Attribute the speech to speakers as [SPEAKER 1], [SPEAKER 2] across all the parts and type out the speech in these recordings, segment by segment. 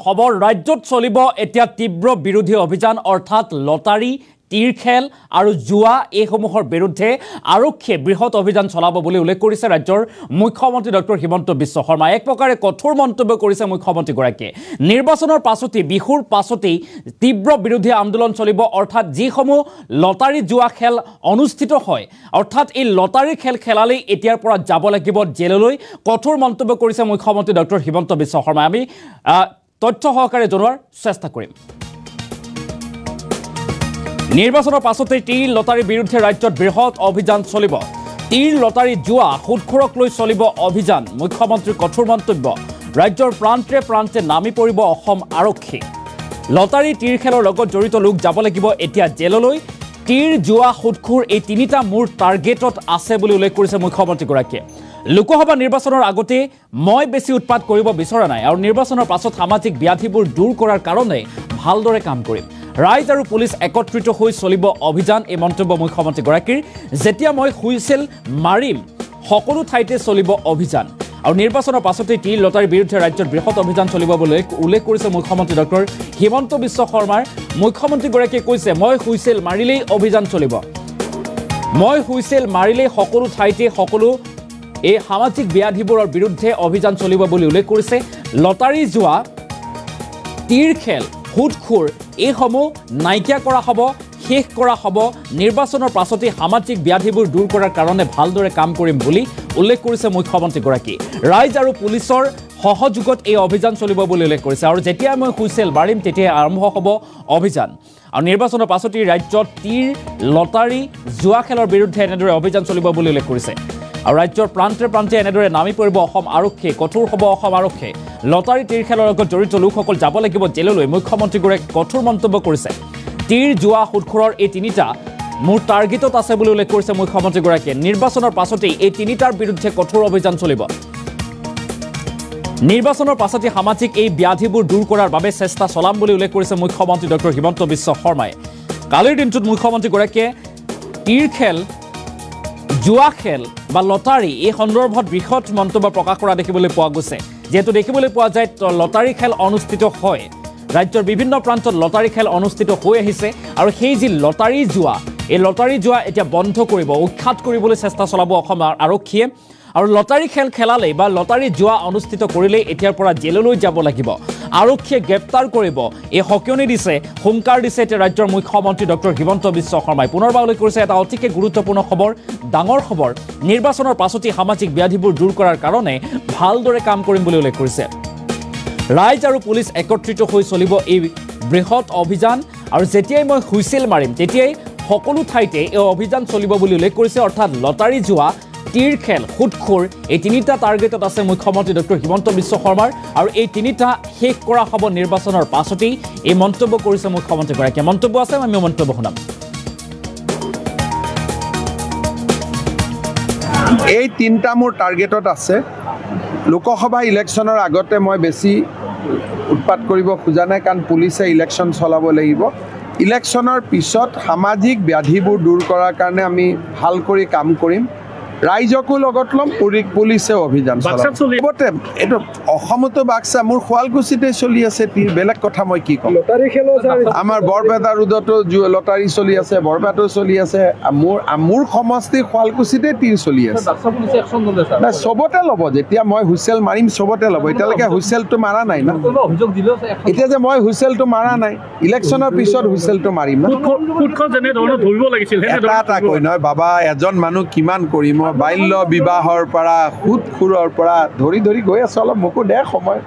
[SPEAKER 1] খবৰ ৰাজ্যত চলিব এতিয়া তীব্ৰ বিৰোধী অভিযান অৰ্থাৎ লটাৰী তীৰ খেল আৰু জুৱা এইসমূহৰ বিৰুদ্ধে আৰক্ষীয়ে বৃহৎ অভিযান চলাব বুলি উল্লেখ কৰিছে ৰাজ্যৰ মুখ্যমন্ত্ৰী ডক্টৰ হিমন্ত বিশ্ব শৰ্মা এক প্ৰকাৰে কঠোৰ মন্তব্য কৰিছে মুখ্যমন্ত্ৰীগৰাকীয়ে নিৰ্বাচনৰ পাছতেই বিহুৰ পাছতেই তীব্ৰ বিৰোধী আন্দোলন চলিব অৰ্থাৎ যিসমূহ লটাৰী জুৱা খেল অনুষ্ঠিত হয় অৰ্থাৎ এই লটাৰী খেল খেলালে এতিয়াৰ পৰা যাব লাগিব জেললৈ কঠোৰ মন্তব্য কৰিছে মুখ্যমন্ত্ৰী ডক্টৰ হিমন্ত বিশ্ব শৰ্মা আমি তথ্য সহকাৰে জনোৱাৰ চেষ্টা কৰিম নিৰ্বাচনৰ পাছতে তীৰ লটাৰীৰ বিৰুদ্ধে ৰাজ্যত বৃহৎ অভিযান চলিব তীৰ লটাৰী জুৱা সুদখোৰক লৈ চলিব অভিযান মুখ্যমন্ত্ৰীৰ কঠোৰ মন্তব্য ৰাজ্যৰ প্ৰান্তে প্ৰান্তে নামি পৰিব অসম আৰক্ষী লটাৰী তীৰ খেলৰ লগত জড়িত লোক যাব লাগিব এতিয়া জেললৈ তীৰ জুৱা সুদখোৰ এই তিনিটা মূৰ টাৰ্গেটত আছে বুলি উল্লেখ কৰিছে মুখ্যমন্ত্ৰীগৰাকীয়ে লোকসভা নিৰ্বাচনৰ আগতে মই বেছি উৎপাত কৰিব বিচৰা নাই আৰু নিৰ্বাচনৰ পাছত সামাজিক ব্যাধিবোৰ দূৰ কৰাৰ কাৰণে ভালদৰে কাম কৰিম ৰাইজ আৰু পুলিচ একত্ৰিত হৈ চলিব অভিযান এই মন্তব্য মুখ্যমন্ত্ৰীগৰাকীৰ যেতিয়া মই হুইছেল মাৰিম সকলো ঠাইতে চলিব অভিযান আৰু নিৰ্বাচনৰ পাছতে তীৰ লটাৰীৰ বিৰুদ্ধে ৰাজ্যত বৃহৎ অভিযান চলিব বুলি উল্লেখ কৰিছে মুখ্যমন্ত্ৰী ডক্টৰ হিমন্ত বিশ্ব শৰ্মাৰ মুখ্যমন্ত্ৰীগৰাকীয়ে কৈছে মই হুইছেল মাৰিলেই অভিযান চলিব মই হুইছেল মাৰিলেই সকলো ঠাইতে সকলো এই সামাজিক ব্যাধিবোৰৰ বিৰুদ্ধে অভিযান চলিব বুলি উল্লেখ কৰিছে লটাৰী জুৱা তীৰ খেল সুদখোৰ এইসমূহ নাইকিয়া কৰা হ'ব শেষ কৰা হ'ব নিৰ্বাচনৰ পাছতে সামাজিক ব্যাধিবোৰ দূৰ কৰাৰ কাৰণে ভালদৰে কাম কৰিম বুলি উল্লেখ কৰিছে মুখ্যমন্ত্ৰীগৰাকী ৰাইজ আৰু পুলিচৰ সহযোগত এই অভিযান চলিব বুলি উল্লেখ কৰিছে আৰু যেতিয়া মই হুইছেল মাৰিম তেতিয়া আৰম্ভ হ'ব অভিযান আৰু নিৰ্বাচনৰ পাছতে ৰাজ্যত তীৰ লটাৰী জুৱা খেলৰ বিৰুদ্ধে এনেদৰে অভিযান চলিব বুলি উল্লেখ কৰিছে আৰু ৰাজ্যৰ প্ৰান্তে প্ৰান্তে এনেদৰে নামি পৰিব অসম আৰক্ষী কঠোৰ হ'ব অসম আৰক্ষী লটাৰী তীৰ খেলৰ লগত জড়িত লোকসকল যাব লাগিব জেললৈ মুখ্যমন্ত্ৰীগৰাকীয়ে কঠোৰ মন্তব্য কৰিছে তীৰ জুৱা সুদখোৰৰ এই তিনিটা মূৰ টাৰ্গেটত আছে বুলি উল্লেখ কৰিছে মুখ্যমন্ত্ৰীগৰাকীয়ে নিৰ্বাচনৰ পাছতেই এই তিনিটাৰ বিৰুদ্ধে কঠোৰ অভিযান চলিব নিৰ্বাচনৰ পাছতে সামাজিক এই ব্যাধিবোৰ দূৰ কৰাৰ বাবে চেষ্টা চলাম বুলি উল্লেখ কৰিছে মুখ্যমন্ত্ৰী ডক্টৰ হিমন্ত বিশ্ব শৰ্মাই কালিৰ দিনটোত মুখ্যমন্ত্ৰীগৰাকীয়ে তীৰ খেল জুৱা খেল বা লটাৰী এই সন্দৰ্ভত বৃহৎ মন্তব্য প্ৰকাশ কৰা দেখিবলৈ পোৱা গৈছে যেহেতু দেখিবলৈ পোৱা যায় লটাৰী খেল অনুষ্ঠিত হয় ৰাজ্যৰ বিভিন্ন প্ৰান্তত লটাৰী খেল অনুষ্ঠিত হৈ আহিছে আৰু সেই যি লটাৰী জুৱা এই লটাৰী জুৱা এতিয়া বন্ধ কৰিব উৎখাত কৰিবলৈ চেষ্টা চলাব অসম আৰক্ষীয়ে আৰু লটাৰী খেল খেলালে বা লটাৰী জুৱা অনুষ্ঠিত কৰিলে এতিয়াৰ পৰা জেললৈ যাব লাগিব আৰক্ষীয়ে গ্ৰেপ্তাৰ কৰিব এই হকিয়নি দিছে হুংকাৰ দিছে এতিয়া ৰাজ্যৰ মুখ্যমন্ত্ৰী ডক্টৰ হিমন্ত বিশ্ব শৰ্মাই পুনৰবাৰ উল্লেখ কৰিছে এটা অতিকে গুৰুত্বপূৰ্ণ খবৰ ডাঙৰ খবৰ নিৰ্বাচনৰ পাছতে সামাজিক ব্যাধিবোৰ দূৰ কৰাৰ কাৰণে ভালদৰে কাম কৰিম বুলি উল্লেখ কৰিছে ৰাইজ আৰু পুলিচ একত্ৰিত হৈ চলিব এই বৃহৎ অভিযান আৰু যেতিয়াই মই হুইছেল মাৰিম তেতিয়াই সকলো ঠাইতে এই অভিযান চলিব বুলি উল্লেখ কৰিছে অৰ্থাৎ লটাৰী জুৱা তীৰ খেল সুদখোৰ এই তিনিটা টাৰ্গেটত আছে মুখ্যমন্ত্ৰী ডক্টৰ হিমন্ত বিশ্ব শৰ্মাৰ আৰু এই তিনিটা শেষ কৰা হ'ব নিৰ্বাচনৰ পাছতেই এই মন্তব্য কৰিছে মুখ্যমন্ত্ৰীগৰাকীয়ে মন্তব্য আছে আমি মন্তব্য শুনাম
[SPEAKER 2] এই তিনিটা মোৰ টাৰ্গেটত আছে লোকসভা ইলেকশ্যনৰ আগতে মই বেছি উৎপাত কৰিব খোজা নাই কাৰণ পুলিচে ইলেকশ্যন চলাব লাগিব ইলেকশ্যনৰ পিছত সামাজিক ব্যাধিবোৰ দূৰ কৰাৰ কাৰণে আমি ভাল কৰি কাম কৰিম ৰাইজকো লগত ল'ম পুলিচে অভিযান চলাব এইটো অসমতো বাক্সা মোৰ শুৱালকুছিতে চলি আছে বেলেগ কথা মই কি ক'ম আমাৰ বৰপেটা ৰোডতো লটাৰী চলি আছে বৰপেটাতো চলি আছে মোৰ সমষ্টি শুৱালকুছিতে তীৰ চলি আছে চবতে ল'ব যেতিয়া মই হুইছেল মাৰিম চবতে ল'ব এতিয়ালৈকে হুইছেলটো মাৰা নাই না এতিয়া যে মই হুইছেলটো মাৰা নাই ইলেকশ্যনৰ পিছত হুইছেলটো মাৰিম না এটা কৈ নহয় বাবা এজন মানুহ কিমান কৰিম বাল্য বিবাহৰ পৰা সুদখোৰৰ পৰা ধৰি গৈ আছে অলপ মোকো দে সময়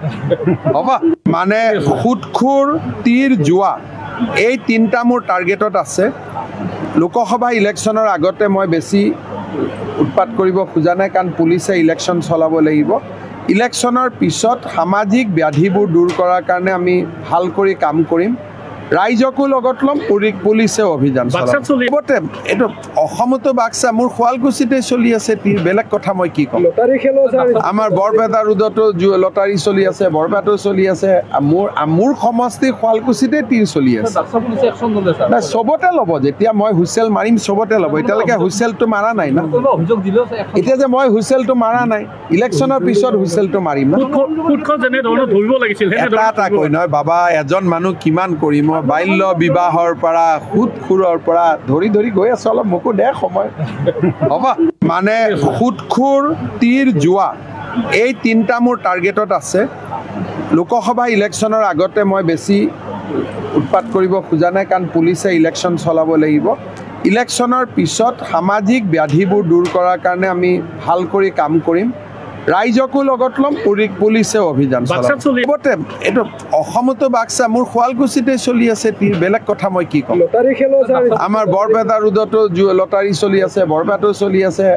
[SPEAKER 2] হ'ব মানে সুদখোৰ তীৰ জুৱা এই তিনিটা মোৰ টাৰ্গেটত আছে লোকসভা ইলেকশ্যনৰ আগতে মই বেছি উৎপাত কৰিব খোজা নাই কাৰণ পুলিচে ইলেকশ্যন চলাব লাগিব ইলেকশ্যনৰ পিছত সামাজিক ব্যাধিবোৰ দূৰ কৰাৰ কাৰণে আমি ভাল কৰি কাম কৰিম ৰাইজকো লগত ল'ম, পুলিচেও অভিযান চলাব। এইটো অসমতো বাক্সা, মোৰ শুৱালকুছিতে চলি আছে তীৰ, বেলেগ কথা মই কি ক'ম। আমাৰ বৰপেটা ৰোডতো লটাৰী চলি আছে, বৰপেটাতো চলি আছে, মোৰ সমষ্টি শুৱালকুছিতে তীৰ চলি আছে। চবতে ল'ব, যেতিয়া মই হুইচেল মাৰিম চবতে ল'ব। এতিয়ালৈকে হুইচেলটো মাৰা নাই না, এতিয়া যে মই হুইচেলটো মাৰা নাই, ইলেকশ্যনৰ পিছত হুইচেলটো মাৰিম না। এটা কৈ নহয় বাবা, এজন মানুহ কিমান কৰিম, বাল্য বিবাহৰ পৰা সুদখোৰৰ পৰা ধৰি গৈ আছো, অলপ মোকো দে সময় হ'ব। মানে সুদখোৰ, তীৰ, জোৱা, এই তিনিটা মোৰ টাৰ্গেটত আছে। লোকসভা ইলেকশ্যনৰ আগতে মই বেছি উৎপাত কৰিব খোজা নাই, কাৰণ পুলিচে ইলেকশ্যন চলাব লাগিব। ইলেকশ্যনৰ পিছত সামাজিক ব্যাধিবোৰ দূৰ কৰাৰ কাৰণে আমি ভাল কৰি কাম কৰিম, ৰাইজকো লগত ল'ম, পুলিচেও অভিযান চলাব। এইটো অসমতো বাক্সা, মোৰ শুৱালকুছিতে চলি আছে তীৰ, বেলেগ কথা মই কি ক'ম। আমাৰ বৰপেটা ৰোডতো লটাৰী চলি আছে, বৰপেটাতো চলি আছে,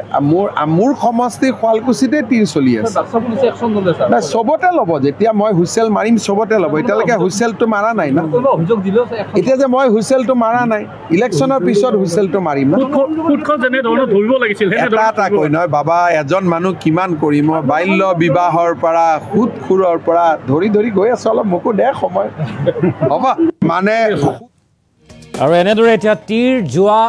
[SPEAKER 2] মোৰ সমষ্টি শুৱালকুছিতে তীৰ চলি আছে। চবতে ল'ব, যেতিয়া মই হুইচেল মাৰিম চবতে ল'ব। এতিয়ালৈকে হুইচেলটো মাৰা নাই না, এতিয়া যে মই হুইচেলটো মাৰা নাই, ইলেকশ্যনৰ পিছত হুইচেলটো মাৰিম না। এটা কৈ নহয় বাবা, এজন মানুহ কিমান কৰিম, বাল্য বিবাহৰ পৰা সুদখোৰৰ পৰা ধৰি গৈ আছো, অলপ মোকো দে সময় হ'ব। মানে
[SPEAKER 1] আৰু এনেদৰে এতিয়া তীৰ, জোৱা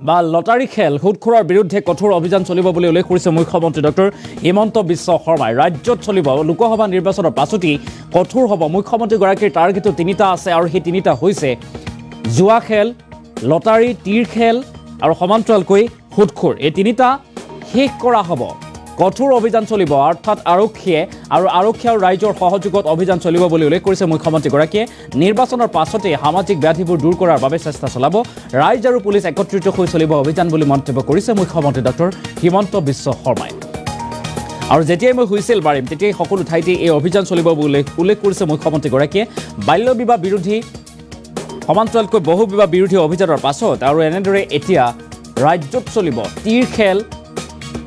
[SPEAKER 1] বা লটাৰী খেল, সুদখোৰৰ বিৰুদ্ধে কঠোৰ অভিযান চলিব বুলি উল্লেখ কৰিছে মুখ্যমন্ত্ৰী ডক্টৰ হিমন্ত বিশ্ব শৰ্মাই। ৰাজ্যত চলিব লোকসভা নিৰ্বাচনৰ পাছতেই কঠোৰ হ'ব। মুখ্যমন্ত্ৰীগৰাকীৰ টাৰ্গেটো তিনিটা আছে, আৰু সেই তিনিটা হৈছে জোৱা খেল, লটাৰী, তীৰ খেল আৰু সমান্তৰালকৈ সুদখোৰ। এই তিনিটা শেষ কৰা হ'ব। কঠোৰ অভিযান চলিব, অৰ্থাৎ আৰক্ষী আৰু ৰাইজৰ সহযোগত অভিযান চলিব বুলি উল্লেখ কৰিছে মুখ্যমন্ত্ৰীগৰাকীয়ে। নিৰ্বাচনৰ পাছতেই সামাজিক ব্যাধিবোৰ দূৰ কৰাৰ বাবে চেষ্টা চলাব, ৰাইজ আৰু পুলিচ একত্ৰিত হৈ চলিব অভিযান বুলি মন্তব্য কৰিছে মুখ্যমন্ত্ৰী ডক্টৰ হিমন্ত বিশ্ব শৰ্মাই। আৰু যেতিয়াই মই হুইচেল মাৰিম তেতিয়াই সকলো ঠাইতে এই অভিযান চলিব বুলি উল্লেখ কৰিছে মুখ্যমন্ত্ৰীগৰাকীয়ে। বাল্য বিবাহ বিৰোধী, সমান্তৰালকৈ বহু বিবাহ বিৰোধী অভিযানৰ পাছত আৰু এনেদৰে এতিয়া ৰাজ্যত চলিব তীৰ খেল,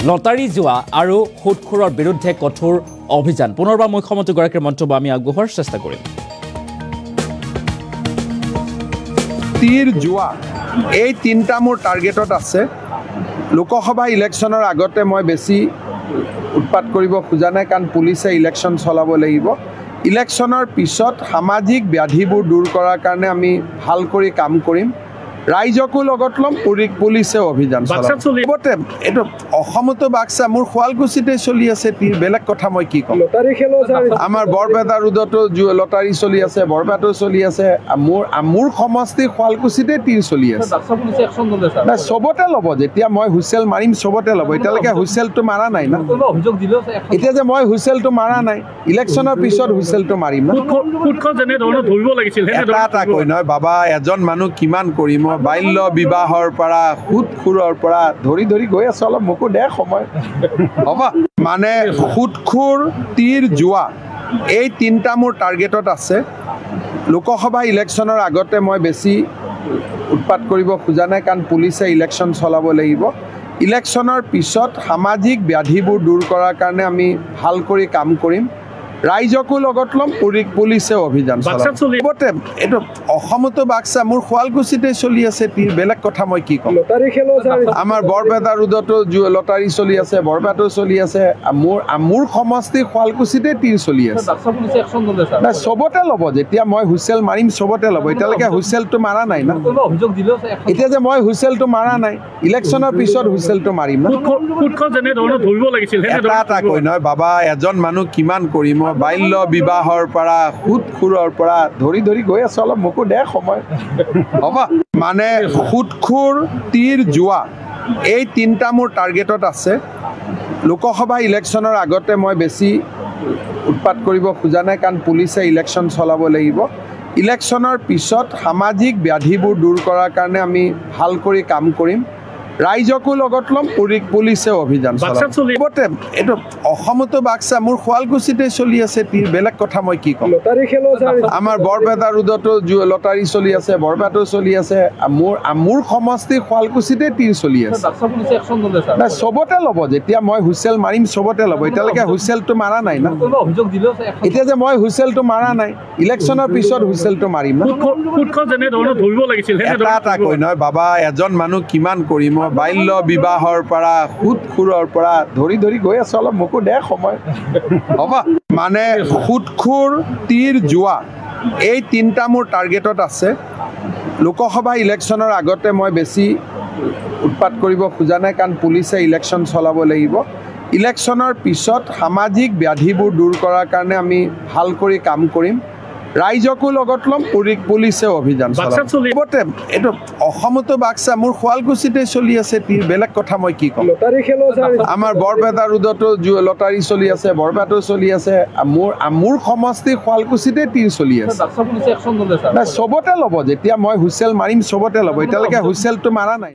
[SPEAKER 1] লটাৰী, জোৱা আৰু সুদখোৰৰ বিৰুদ্ধে কঠোৰ অভিযান। পুনৰবাৰ মুখ্যমন্ত্ৰীগৰাকীৰ মন্তব্য আমি আগবঢ়োৱাৰ চেষ্টা কৰিম।
[SPEAKER 2] তীৰ, জোৱা, এই তিনিটা মোৰ টাৰ্গেটত আছে। লোকসভা ইলেকশ্যনৰ আগতে মই বেছি উৎপাত কৰিব খোজা নাই, কাৰণ পুলিচে ইলেকশ্যন চলাব লাগিব। ইলেকশ্যনৰ পিছত সামাজিক ব্যাধিবোৰ দূৰ কৰাৰ কাৰণে আমি ভাল কৰি কাম কৰিম, ৰাইজকো লগত ল'ম, পুলিচেও অভিযান চলাব। এইটো অসমতো বাক্সা, মোৰ শুৱালকুছিতে চলি আছে তীৰ, বেলেগ কথা মই কি ক'ম। আমাৰ বৰপেটা ৰোডতো লটাৰী চলি আছে, বৰপেটাতো চলি আছে, মোৰ সমষ্টি শুৱালকুছিতে তীৰ চলি আছে। চবতে ল'ব, যেতিয়া মই হুইচেল মাৰিম চবতে ল'ব। এতিয়ালৈকে হুইচেলটো মাৰা নাই না, এতিয়া যে মই হুইচেলটো মাৰা নাই, ইলেকশ্যনৰ পিছত হুইচেলটো মাৰিম না। এটা কৈ নহয় বাবা, এজন মানুহ কিমান কৰিম, বাল্য বিবাহৰ পৰা সুদখোৰৰ পৰা ধৰি গৈ আছো, অলপ মোকো দে সময় হ'ব। মানে সুদখোৰ, তীৰ, জোৱা, এই তিনিটা মোৰ টাৰ্গেটত আছে। লোকসভা ইলেকশ্যনৰ আগতে মই বেছি উৎপাত কৰিব খোজা নাই, কাৰণ পুলিচে ইলেকশ্যন চলাব লাগিব। ইলেকশ্যনৰ পিছত সামাজিক ব্যাধিবোৰ দূৰ কৰাৰ কাৰণে আমি ভাল কৰি কাম কৰিম, ৰাইজকো লগত ল'ম, পুলিচেও অভিযান চলাব। এইটো অসমতো বাক্সা, মোৰ শুৱালকুছিতে চলি আছে তীৰ, বেলেগ কথা মই কি ক'ম। আমাৰ বৰপেটা ৰোডতো লটাৰী চলি আছে, বৰপেটাতো চলি আছে, মোৰ সমষ্টি শুৱালকুছিতে তীৰ চলি আছে। চবতে ল'ব, যেতিয়া মই হুইচেল মাৰিম চবতে ল'ব। এতিয়ালৈকে হুইচেলটো মাৰা নাই না, এতিয়া যে মই হুইচেলটো মাৰা নাই, ইলেকশ্যনৰ পিছত হুইচেলটো মাৰিম না। এটা কৈ নহয় বাবা, এজন মানুহ কিমান কৰিম, বাল্য বিবাহৰ পৰা সুদখোৰৰ পৰা ধৰি গৈ আছো, অলপ মোকো দে সময় হ'ব। মানে সুদখোৰ, তীৰ, জোৱা, এই তিনিটা মোৰ টাৰ্গেটত আছে। লোকসভা ইলেকশ্যনৰ আগতে মই বেছি উৎপাত কৰিব খোজা নাই, কাৰণ পুলিচে ইলেকশ্যন চলাব লাগিব। ইলেকশ্যনৰ পিছত সামাজিক ব্যাধিবোৰ দূৰ কৰাৰ কাৰণে আমি ভাল কৰি কাম কৰিম, ৰাইজকো লগত ল'ম, পুলিচেও অভিযান চলাব। এইটো অসমতো বাক্সা, মোৰ শুৱালকুছিতে চলি আছে তীৰ, বেলেগ কথা মই কি ক'ম। আমাৰ বৰপেটা ৰোডতো লটাৰী চলি আছে, বৰপেটাতো চলি আছে, মোৰ সমষ্টি শুৱালকুছিতে তীৰ চলি আছে। নাই, চবতে ল'ব, যেতিয়া মই হুইচেল মাৰিম চবতে ল'ব। এতিয়ালৈকে হুইচেলটো মাৰা নাই না, এতিয়া যে মই হুইচেলটো মাৰা নাই, ইলেকশ্যনৰ পিছত হুইচেলটো মাৰিম না। এটা কৈ নহয় বাবা, এজন মানুহ কিমান কৰিম, বাল্য বিবাহৰ পৰা সুদখোৰৰ পৰা ধৰি ধৰি গৈ আছো, অলপ মোকো দে সময় হ'ব। মানে সুদখোৰ, তীৰ, জোৱা, এই তিনিটা মোৰ টাৰ্গেটত আছে। লোকসভা ইলেকশ্যনৰ আগতে মই বেছি উৎপাত কৰিব খোজা নাই, কাৰণ পুলিচে ইলেকশ্যন চলাব লাগিব। ইলেকশ্যনৰ পিছত সামাজিক ব্যাধিবোৰ দূৰ কৰাৰ কাৰণে আমি ভাল কৰি কাম কৰিম, ৰাইজকো লগত ল'ম, পুলিচেও অভিযান চলাব। এইটো অসমতো বাক্সা, মোৰ শুৱালকুছিতে চলি আছে তীৰ, বেলেগ কথা মই কি ক'ম। আমাৰ বৰপেটা ৰোডতো লটাৰী চলি আছে, বৰপেটাতো চলি আছে, মোৰ সমষ্টি শুৱালকুছিতে তীৰ চলি আছে। নাই, চবতে ল'ব, যেতিয়া মই হুইচেল মাৰিম চবতে ল'ব। এতিয়ালৈকে হুইচেলটো মাৰা নাই।